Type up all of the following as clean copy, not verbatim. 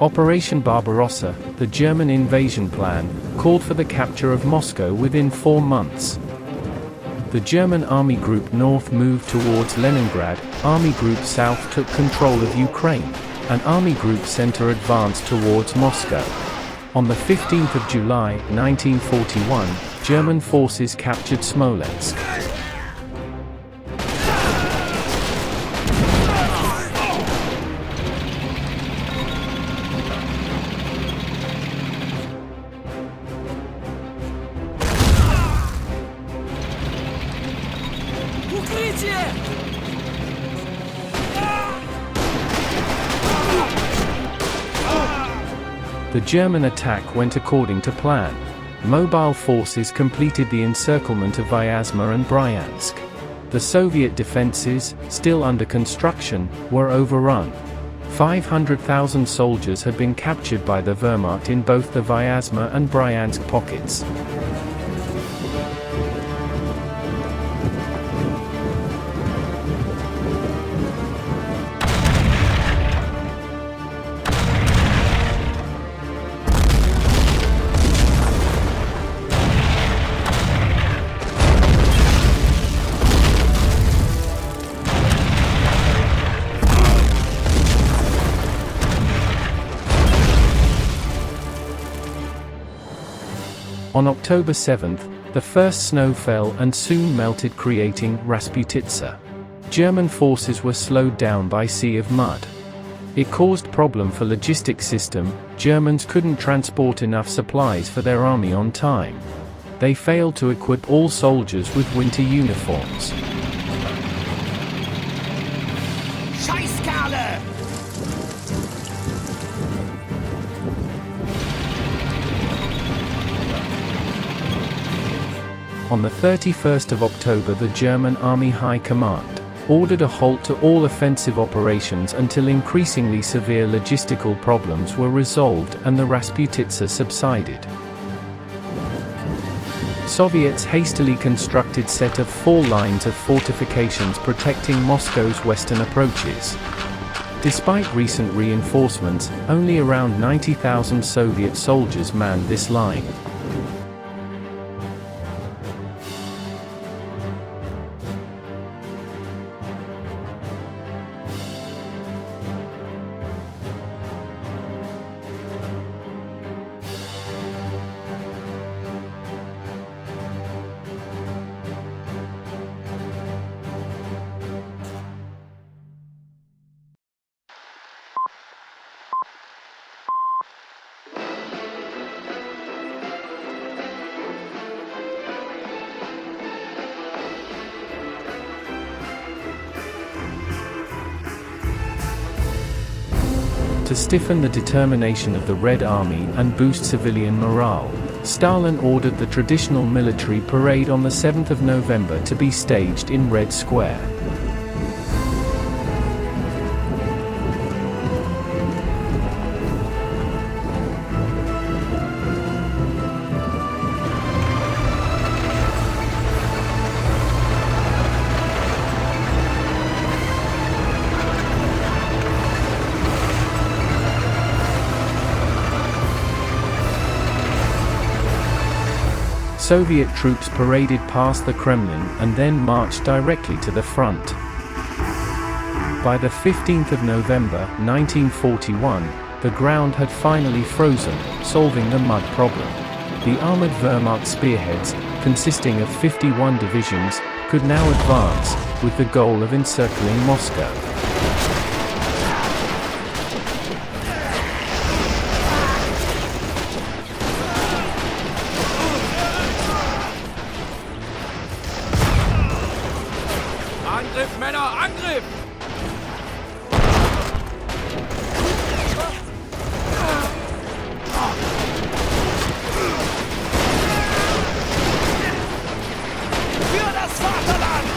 Operation Barbarossa, the German invasion plan, called for the capture of Moscow within 4 months. The German Army Group North moved towards Leningrad, Army Group South took control of Ukraine, and Army Group Center advanced towards Moscow. On the 15th of July, 1941, German forces captured Smolensk. The German attack went according to plan. Mobile forces completed the encirclement of Vyazma and Bryansk. The Soviet defenses, still under construction, were overrun. 500,000 soldiers had been captured by the Wehrmacht in both the Vyazma and Bryansk pockets. On October 7th, the first snow fell and soon melted, creating Rasputitsa. German forces were slowed down by sea of mud. It caused problem for logistic system. Germans couldn't transport enough supplies for their army on time. They failed to equip all soldiers with winter uniforms. Scheißkerle! On the 31st of October, the German Army High Command ordered a halt to all offensive operations until increasingly severe logistical problems were resolved and the Rasputitsa subsided. Soviets hastily constructed set of 4 lines of fortifications protecting Moscow's western approaches. Despite recent reinforcements, only around 90,000 Soviet soldiers manned this line. To stiffen the determination of the Red Army and boost civilian morale, Stalin ordered the traditional military parade on the 7th of November to be staged in Red Square. Soviet troops paraded past the Kremlin and then marched directly to the front. By the 15th of November, 1941, the ground had finally frozen, solving the mud problem. The armored Wehrmacht spearheads, consisting of 51 divisions, could now advance, with the goal of encircling Moscow. Angriff, Männer, Angriff! Für das Vaterland!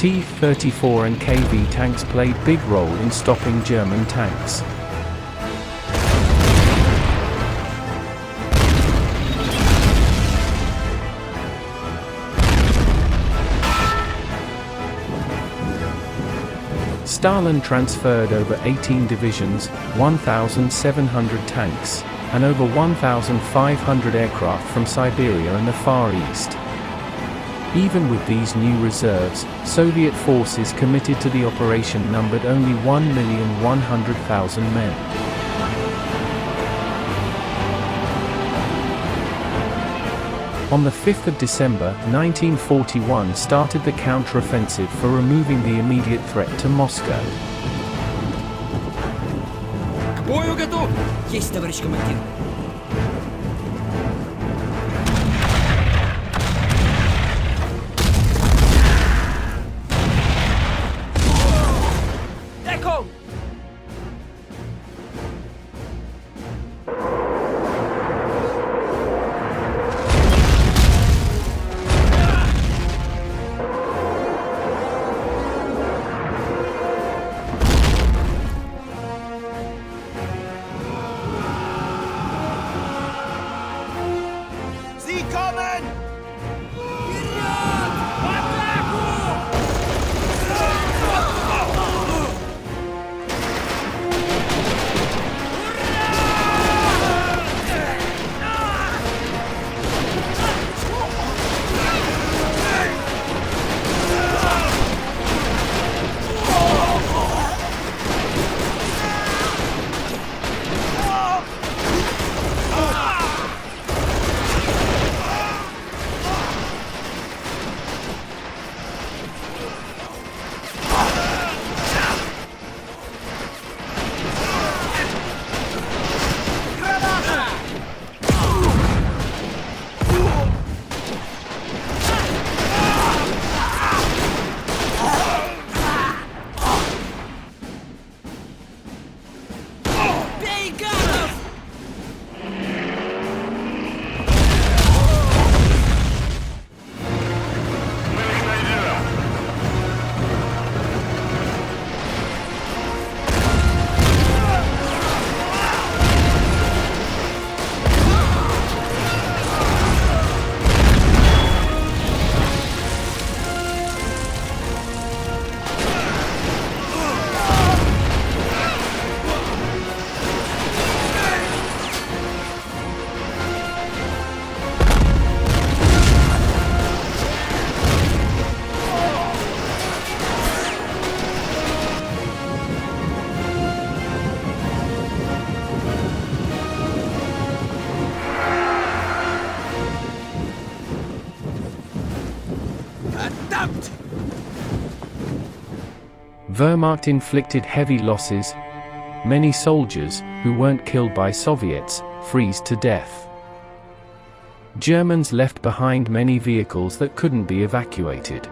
T-34 and KV tanks played big role in stopping German tanks. Stalin transferred over 18 divisions, 1,700 tanks, and over 1,500 aircraft from Siberia and the Far East. Even with these new reserves, Soviet forces committed to the operation numbered only 1,100,000 men. On the 5th of December 1941 started the counteroffensive for removing the immediate threat to Moscow. К бою готов! Есть, товарищ командир. Wehrmacht inflicted heavy losses. Many soldiers, who weren't killed by Soviets, freeze to death. Germans left behind many vehicles that couldn't be evacuated.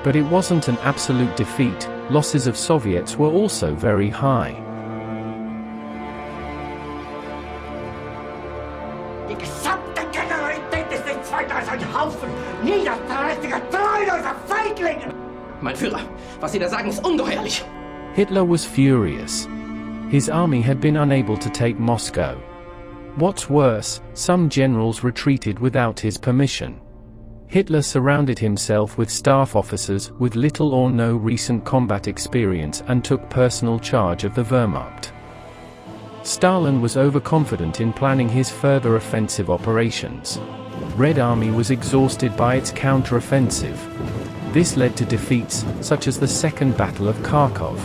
But it wasn't an absolute defeat. Losses of Soviets were also very high. Die gesamte Generalität ist nichts weiter als ein Haufen niederträchtiger, treuloser Feiglinge! Mein Führer, was Sie da sagen, ist ungeheuerlich. Hitler was furious. His army had been unable to take Moscow. What's worse, some generals retreated without his permission. Hitler surrounded himself with staff officers with little or no recent combat experience and took personal charge of the Wehrmacht. Stalin was overconfident in planning his further offensive operations. Red Army was exhausted by its counter-offensive. This led to defeats, such as the Second Battle of Kharkov.